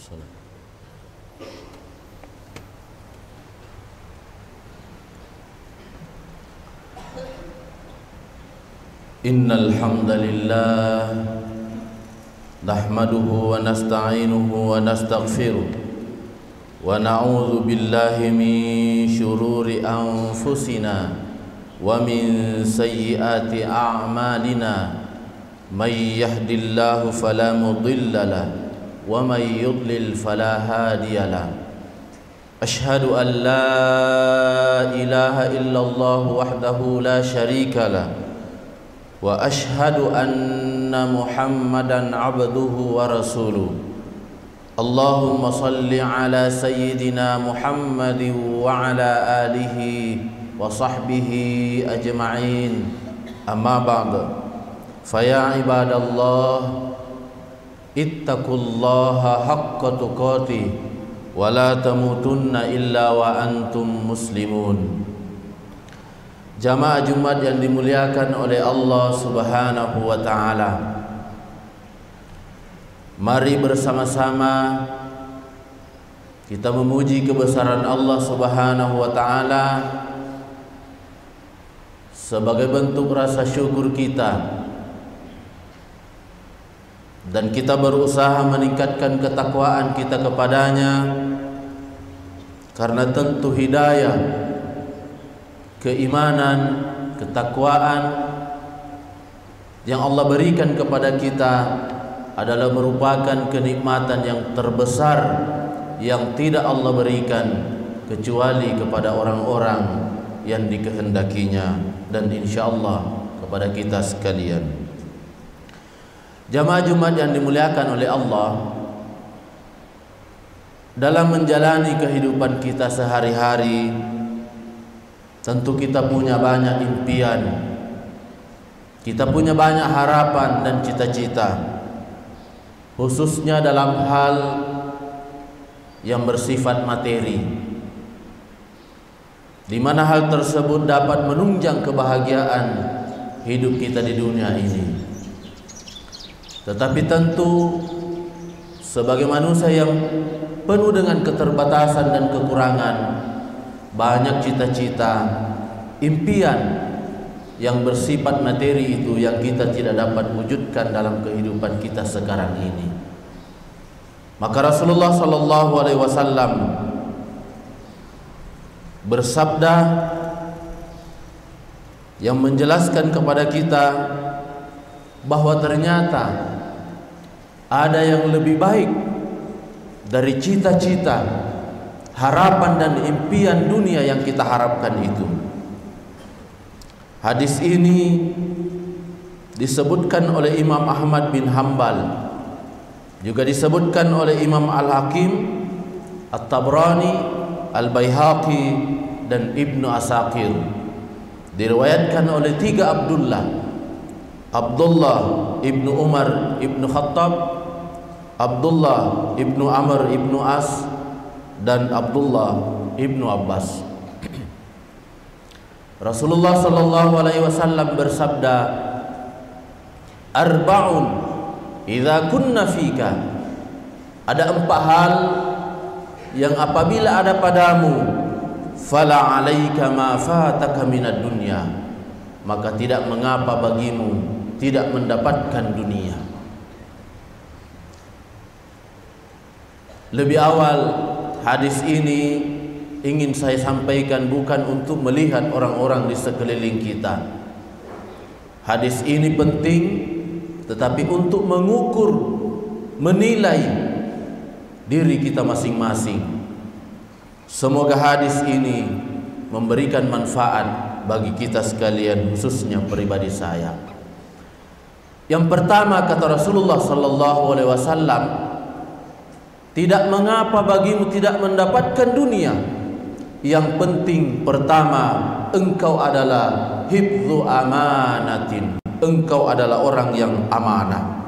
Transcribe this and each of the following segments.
wassalam. Innal hamdalillah nahmaduhu wa nasta'inuhu wa nastaghfiruh wa na'udzu billahi min shururi anfusina wa min sayyiati a'malina may yahdihillahu fala mudilla lahu wa may yudlil fala hadiya lahu. Ashhadu an la ilaha illallah wahdahu la syarika lahu wa ashhadu anna Muhammadan abduhu wa rasuluh. Allahumma salli ala sayyidina Muhammadin wa ala alihi wa sahbihi ajma'in. Amma ba'd. Faya ibadallah, ittaqullaha haqqa tuqatih wa la tamutunna illa wa antum muslimun. Jamaah Jumat yang dimuliakan oleh Allah Subhanahu wa ta'ala, mari bersama-sama kita memuji kebesaran Allah Subhanahu wa ta'ala sebagai bentuk rasa syukur kita, dan kita berusaha meningkatkan ketakwaan kita kepadanya, karena tentu hidayah, keimanan, ketakwaan yang Allah berikan kepada kita adalah merupakan kenikmatan yang terbesar yang tidak Allah berikan kecuali kepada orang-orang yang dikehendakinya, dan insyaallah kepada kita sekalian. Jamaah Jumat yang dimuliakan oleh Allah, dalam menjalani kehidupan kita sehari-hari, tentu kita punya banyak impian, kita punya banyak harapan dan cita-cita, khususnya dalam hal yang bersifat materi, di mana hal tersebut dapat menunjang kebahagiaan hidup kita di dunia ini. Tetapi tentu sebagai manusia yang penuh dengan keterbatasan dan kekurangan, banyak cita-cita, impian yang bersifat materi itu yang kita tidak dapat wujudkan dalam kehidupan kita sekarang ini. Maka Rasulullah sallallahu alaihi wasallam bersabda yang menjelaskan kepada kita bahwa ternyata ada yang lebih baik dari cita-cita, harapan dan impian dunia yang kita harapkan itu. Hadis ini disebutkan oleh Imam Ahmad bin Hanbal, juga disebutkan oleh Imam Al-Hakim, At-Tabrani, Al-Baihaqi dan Ibnu Asakir. Diriwayatkan oleh tiga Abdullah: Abdullah ibnu Umar ibnu Khattab, Abdullah ibnu Amr ibnu As, dan Abdullah ibnu Abbas. Rasulullah sallallahu alaihi wasallam bersabda, arba'un idza kunna fika, ada 4 hal yang apabila ada padamu, fala alaika ma fataka minad dunya, maka tidak mengapa bagimu tidak mendapatkan dunia. Lebih awal, hadis ini ingin saya sampaikan bukan untuk melihat orang-orang di sekeliling kita. Hadis ini penting, tetapi untuk mengukur, menilai diri kita masing-masing. Semoga hadis ini memberikan manfaat bagi kita sekalian, khususnya pribadi saya. Yang pertama, kata Rasulullah sallallahu alaihi wasallam, tidak mengapa bagimu tidak mendapatkan dunia. Yang penting pertama, engkau adalah hifdzu amanatin, engkau adalah orang yang amanah.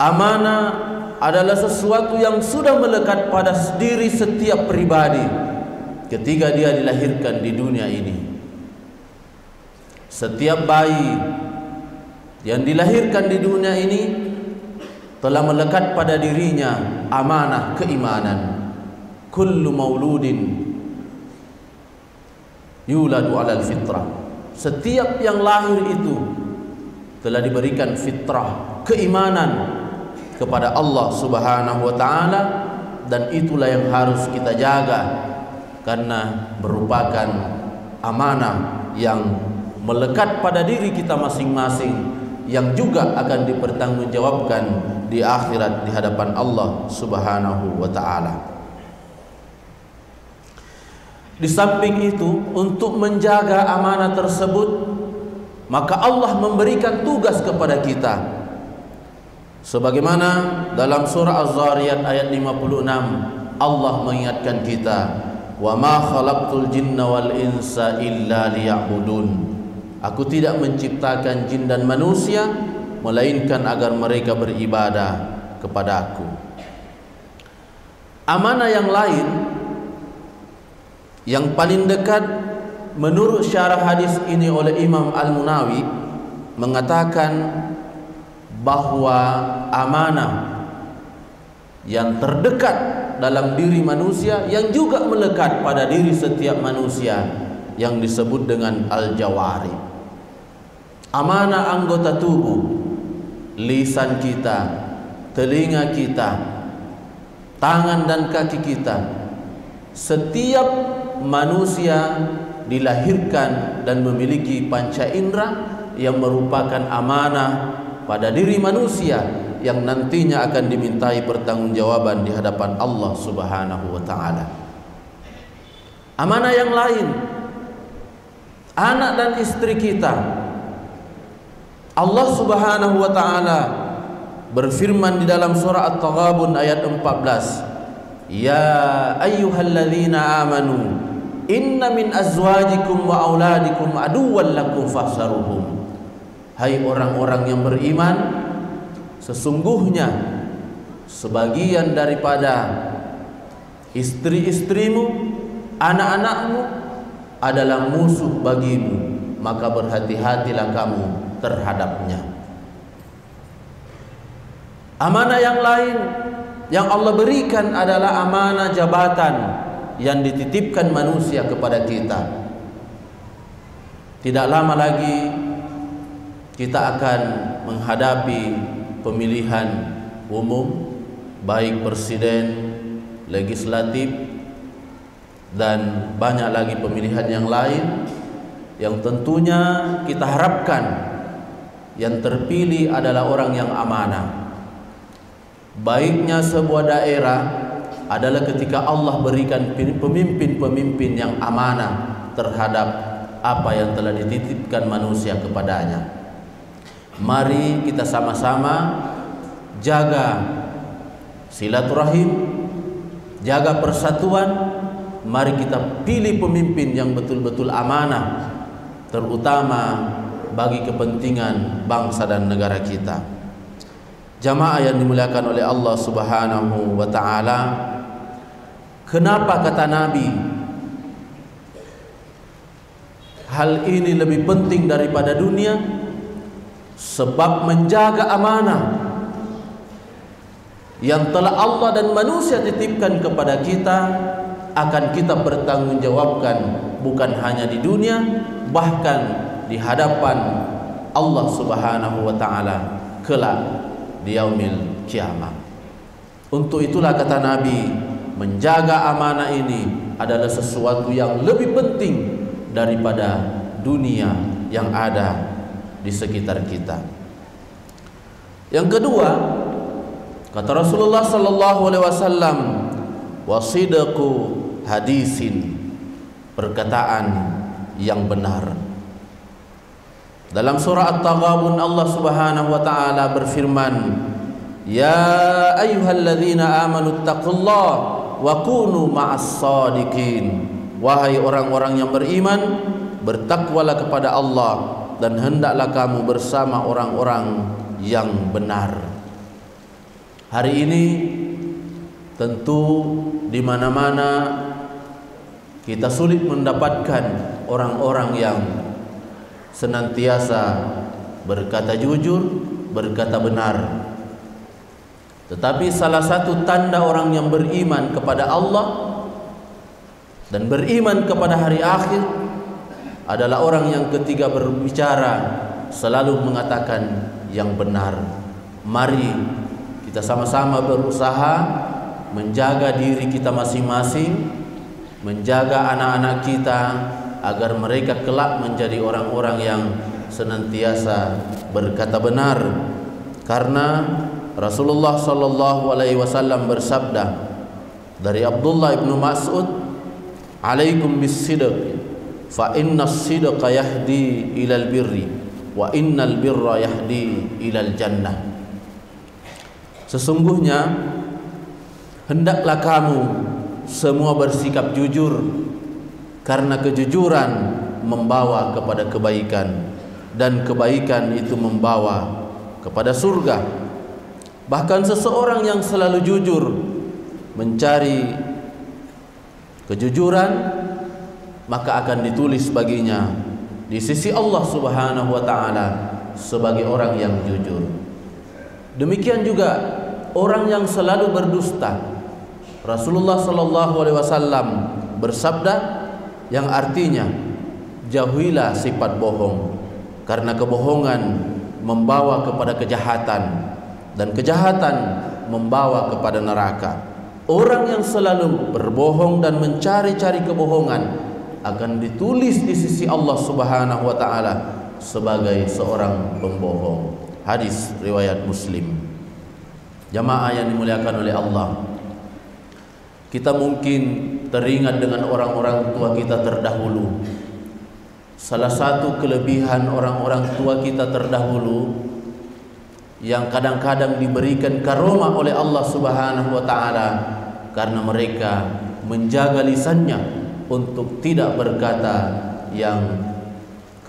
Amanah adalah sesuatu yang sudah melekat pada diri setiap pribadi ketika dia dilahirkan di dunia ini. Setiap bayi yang dilahirkan di dunia ini telah melekat pada dirinya amanah keimanan. Kullu mauludin yuladu alal fitrah. Setiap yang lahir itu telah diberikan fitrah, keimanan kepada Allah Subhanahu wa taala, dan itulah yang harus kita jaga karena merupakan amanah yang melekat pada diri kita masing-masing, yang juga akan dipertanggungjawabkan di akhirat di hadapan Allah Subhanahu wa taala. Di samping itu, untuk menjaga amanah tersebut, maka Allah memberikan tugas kepada kita. Sebagaimana dalam surah Az-Zariyat ayat 56, Allah mengingatkan kita, "Wa ma khalaqtul jinna wal insa illa liya'budun." Aku tidak menciptakan jin dan manusia melainkan agar mereka beribadah kepada Aku. Amanah yang lain yang paling dekat menurut syarah hadis ini oleh Imam Al-Munawi mengatakan bahwa amanah yang terdekat dalam diri manusia, yang juga melekat pada diri setiap manusia, yang disebut dengan al-jawari. Amanah anggota tubuh, lisan kita, telinga kita, tangan dan kaki kita. Setiap manusia dilahirkan dan memiliki panca indera yang merupakan amanah pada diri manusia, yang nantinya akan dimintai pertanggungjawaban di hadapan Allah Subhanahu wa taala. Amanah yang lain, anak dan istri kita. Allah Subhanahu wa taala berfirman di dalam surah At-Taghabun ayat 14, "Ya ayyuhalladzina amanu inna min azwajikum wa auladikum aduwwan lakum fahsaruhum." Hai orang-orang yang beriman, sesungguhnya sebagian daripada istri-istrimu, anak-anakmu adalah musuh bagimu, maka berhati-hatilah kamu terhadapnya. Amanah yang lain yang Allah berikan adalah amanah jabatan yang dititipkan manusia kepada kita. Tidak lama lagi kita akan menghadapi pemilihan umum, baik presiden, legislatif, dan banyak lagi pemilihan yang lain, yang tentunya kita harapkan yang terpilih adalah orang yang amanah. Baiknya sebuah daerah adalah ketika Allah berikan pemimpin-pemimpin yang amanah terhadap apa yang telah dititipkan manusia kepadanya. Mari kita sama-sama jaga silaturahim, jaga persatuan. Mari kita pilih pemimpin yang betul-betul amanah, terutama bagi kepentingan bangsa dan negara kita. Jamaah yang dimuliakan oleh Allah Subhanahu wa taala, kenapa kata Nabi hal ini lebih penting daripada dunia? Sebab menjaga amanah yang telah Allah dan manusia titipkan kepada kita akan kita bertanggungjawabkan, bukan hanya di dunia, bahkan di hadapan Allah Subhanahu wa taala kelak di yaumil kiamah. Untuk itulah kata Nabi, menjaga amanah ini adalah sesuatu yang lebih penting daripada dunia yang ada di sekitar kita. Yang kedua, kata Rasulullah sallallahu alaihi wasallam, wasidqu hadisin, perkataan yang benar. Dalam surah At-Taghabun Allah Subhanahu wa taala berfirman, "Ya ayyuhalladzina amanu taqullaha wa kunu ma'as shadiqin." Wahai orang-orang yang beriman, bertakwalah kepada Allah dan hendaklah kamu bersama orang-orang yang benar. Hari ini tentu di mana-mana kita sulit mendapatkan orang-orang yang senantiasa berkata jujur, berkata benar. Tetapi salah satu tanda orang yang beriman kepada Allah dan beriman kepada hari akhir adalah orang yang ketika berbicara selalu mengatakan yang benar. Mari kita sama-sama berusaha menjaga diri kita masing-masing, menjaga anak-anak kita agar mereka kelak menjadi orang-orang yang senantiasa berkata benar. Karena Rasulullah sallallahu alaihi wasallam bersabda dari Abdullah ibnu Mas'ud, "Alaikum bis-sidq, fa inna as-sidqa yahdi ilal birri, wa innal birra yahdi ilal jannah." Sesungguhnya hendaklah kamu semua bersikap jujur, karena kejujuran membawa kepada kebaikan dan kebaikan itu membawa kepada surga. Bahkan seseorang yang selalu jujur mencari kejujuran, maka akan ditulis baginya di sisi Allah Subhanahu wa taala sebagai orang yang jujur. Demikian juga orang yang selalu berdusta. Rasulullah sallallahu alaihi wasallam bersabda yang artinya, jauhilah sifat bohong, karena kebohongan membawa kepada kejahatan dan kejahatan membawa kepada neraka. Orang yang selalu berbohong dan mencari-cari kebohongan akan ditulis di sisi Allah Subhanahu wa taala sebagai seorang pembohong. Hadis riwayat Muslim. Jamaah yang dimuliakan oleh Allah, kita mungkin teringat dengan orang-orang tua kita terdahulu. Salah satu kelebihan orang-orang tua kita terdahulu yang kadang-kadang diberikan karomah oleh Allah Subhanahu wa taala karena mereka menjaga lisannya untuk tidak berkata yang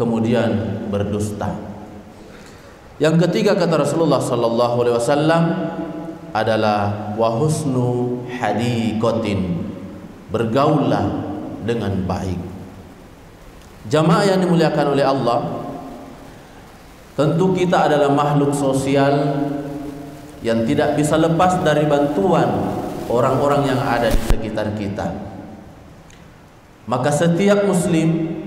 kemudian berdusta. Yang ketiga kata Rasulullah sallallahu alaihi wasallam adalah wa husnu hadiqatin, bergaullah dengan baik. Jamaah yang dimuliakan oleh Allah, tentu kita adalah makhluk sosial yang tidak bisa lepas dari bantuan orang-orang yang ada di sekitar kita. Maka setiap muslim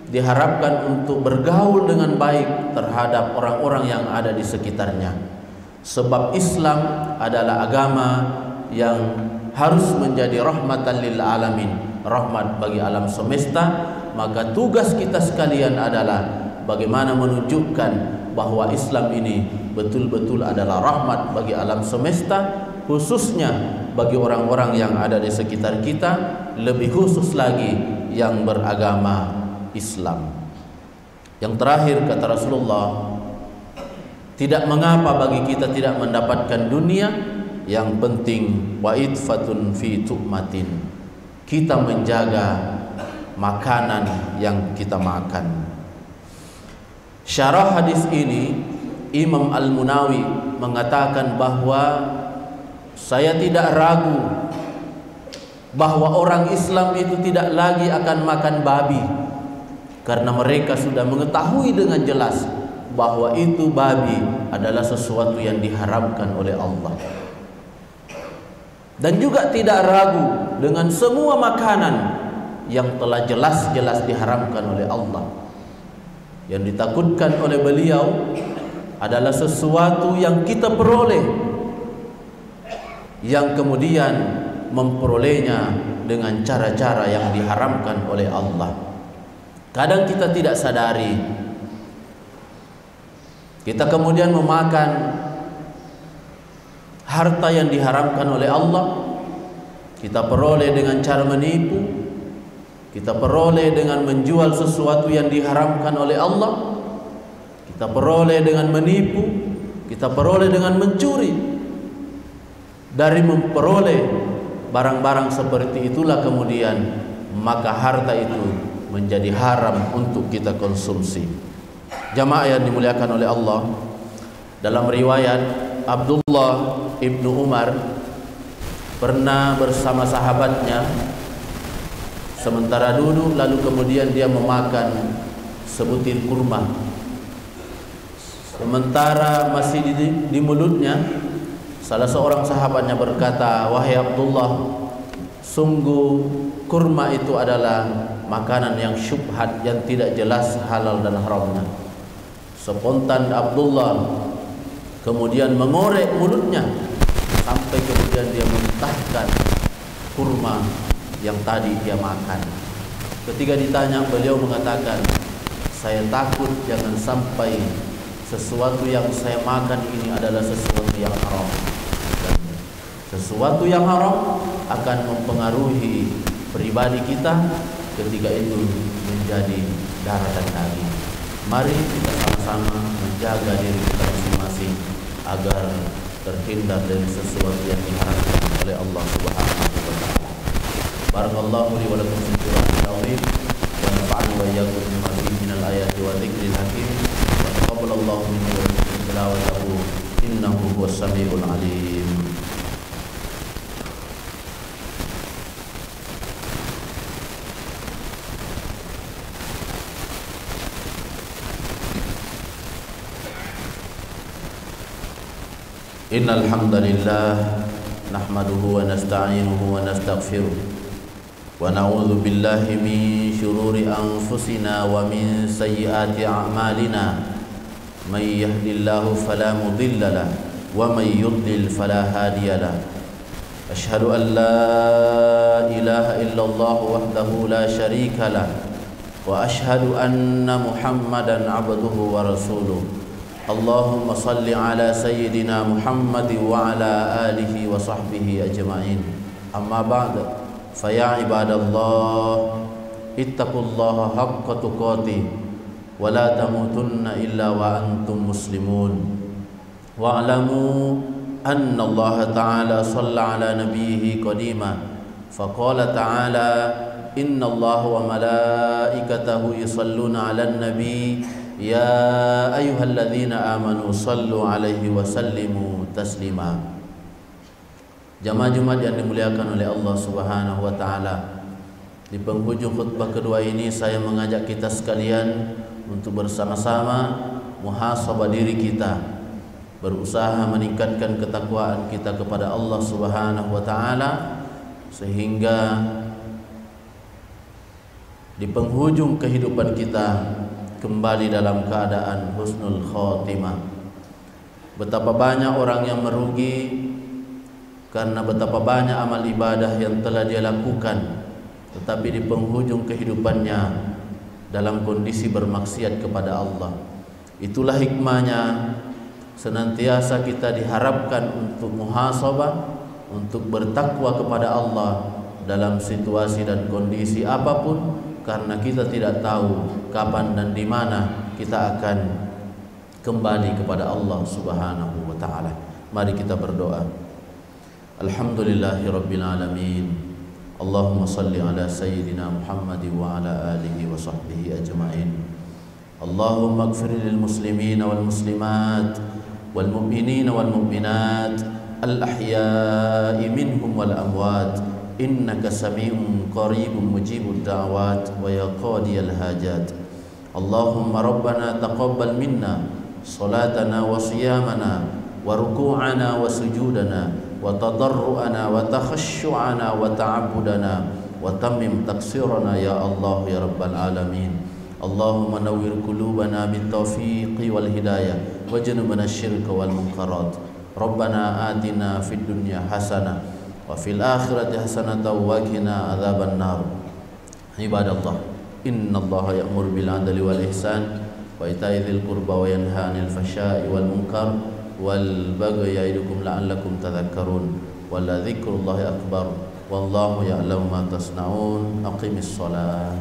diharapkan untuk bergaul dengan baik terhadap orang-orang yang ada di sekitarnya. Sebab Islam adalah agama yang harus menjadi rahmatan lil alamin, rahmat bagi alam semesta. Maka tugas kita sekalian adalah bagaimana menunjukkan bahwa Islam ini betul-betul adalah rahmat bagi alam semesta, khususnya bagi orang-orang yang ada di sekitar kita, lebih khusus lagi yang beragama Islam. Yang terakhir kata Rasulullah, tidak mengapa bagi kita tidak mendapatkan dunia, yang penting wa idfatun fi tu'matin, kita menjaga makanan yang kita makan. Syarah hadis ini Imam Al-Munawi mengatakan bahwa saya tidak ragu bahwa orang Islam itu tidak lagi akan makan babi, karena mereka sudah mengetahui dengan jelas bahwa itu babi adalah sesuatu yang diharamkan oleh Allah. Dan juga tidak ragu dengan semua makanan yang telah jelas-jelas diharamkan oleh Allah. Yang ditakutkan oleh beliau adalah sesuatu yang kita peroleh, yang kemudian memperolehnya dengan cara-cara yang diharamkan oleh Allah. Kadang kita tidak sadari, kita kemudian memakan harta yang diharamkan oleh Allah. Kita peroleh dengan cara menipu, kita peroleh dengan menjual sesuatu yang diharamkan oleh Allah, kita peroleh dengan menipu, kita peroleh dengan mencuri. Dari memperoleh barang-barang seperti itulah kemudian maka harta itu menjadi haram untuk kita konsumsi. Jamaah yang dimuliakan oleh Allah, dalam riwayat Abdullah ibnu Umar pernah bersama sahabatnya sementara duduk, lalu kemudian dia memakan sebutir kurma. Sementara masih di mulutnya, Salah seorang sahabatnya berkata, "Wahai Abdullah, sungguh kurma itu adalah makanan yang syubhat, yang tidak jelas halal dan haramnya." Spontan Abdullah kemudian mengorek mulutnya sampai kemudian dia memuntahkan kurma yang tadi dia makan. Ketika ditanya, beliau mengatakan, "Saya takut jangan sampai sesuatu yang saya makan ini adalah sesuatu yang haram." Dan sesuatu yang haram akan mempengaruhi pribadi kita ketika itu menjadi darah dan daging. Mari kita sama-sama menjaga diri kita masing-masing agar terhindar dari sesuatu yang diharamkan oleh Allah Subhanahu wa taala. Barakallahu li wa lakum fil Qur'anil azim wa nafa'ani wa iyyakum bima fihi minal ayati wa dzikril hakim. Wa taqabbalallahu minni wa minkum tilawatahu innahu huwas samiul alim. Innal hamdalillah nahmaduhu wa nasta'inuhu wa nastaghfiruh wa na'udzu billahi min shururi anfusina wa min sayyiati a'malina. May yahdihillahu fala mudilla lahu wa may yudlil fala hadiya lahu. Ashhadu an la ilaha illallah wahdahu la syarika lahu wa ashhadu anna Muhammadan 'abduhu wa rasuluh. Allahumma salli ala sayyidina Muhammad wa ala alihi wa sahbihi ajma'in. Amma ba'd, fa ya ibadallah, ittaqullaha haqqa tuqatih wa la tamutunna illa wa antum muslimun. Wa'lamu anna Allah ta'ala shalla ala nabiyhi qadima fa qala ta'ala inna Allah wa malaikatahu yusalluna 'alan nabiy ya ayyuhalladzina amanu sallu alaihi wa sallimu taslima. Jamaah Jumat yang dimuliakan oleh Allah Subhanahu wa taala, di penghujung khutbah kedua ini saya mengajak kita sekalian untuk bersama-sama muhasabah diri kita, berusaha meningkatkan ketakwaan kita kepada Allah Subhanahu wa taala sehingga di penghujung kehidupan kita kembali dalam keadaan husnul khotimah. Betapa banyak orang yang merugi karena betapa banyak amal ibadah yang telah dia lakukan, tetapi di penghujung kehidupannya dalam kondisi bermaksiat kepada Allah. Itulah hikmahnya senantiasa kita diharapkan untuk muhasabah, untuk bertakwa kepada Allah dalam situasi dan kondisi apapun, karena kita tidak tahu kapan dan di mana kita akan kembali kepada Allah Subhanahu wa taala. Mari kita berdoa. Alhamdulillahirabbil alamin. Allahumma salli ala sayyidina Muhammad wa ala alihi wa sahbihi ajma'in. Allahumma ighfir lil muslimin wal muslimat wal mu'minin wal mu'minat al ahya'i minhum wal amwat. Innaka sami'un qaribun mujibud da'wat wa ya qadiyal hajat. Allahumma rabbana taqabbal minna salatana wa siyamana wa ruku'ana wa sujudana wa tadarru'ana wa takhashu'ana wa ta'abbudana wa tammim taksirana ya Allah ya rabbal alamin. Allahumma nawwir qulubana bit taufiqi wal hidayah wajnubna syirka wal munkarat. Rabbana atina fid dunya hasanah wa fil akhirati hasanatan wa qina adzaban nar. Ibadallah, innallaha ya'muru bil 'adli wal ihsan wa ita'i dzil qurba wa yanha 'anil fahsya'i wal munkar wal bagyi ya'idukum la'allakum tadhakkarun. Wa la dzikrullahi akbar wallahu ya'lamu ma tasna'un. Aqimis shalah.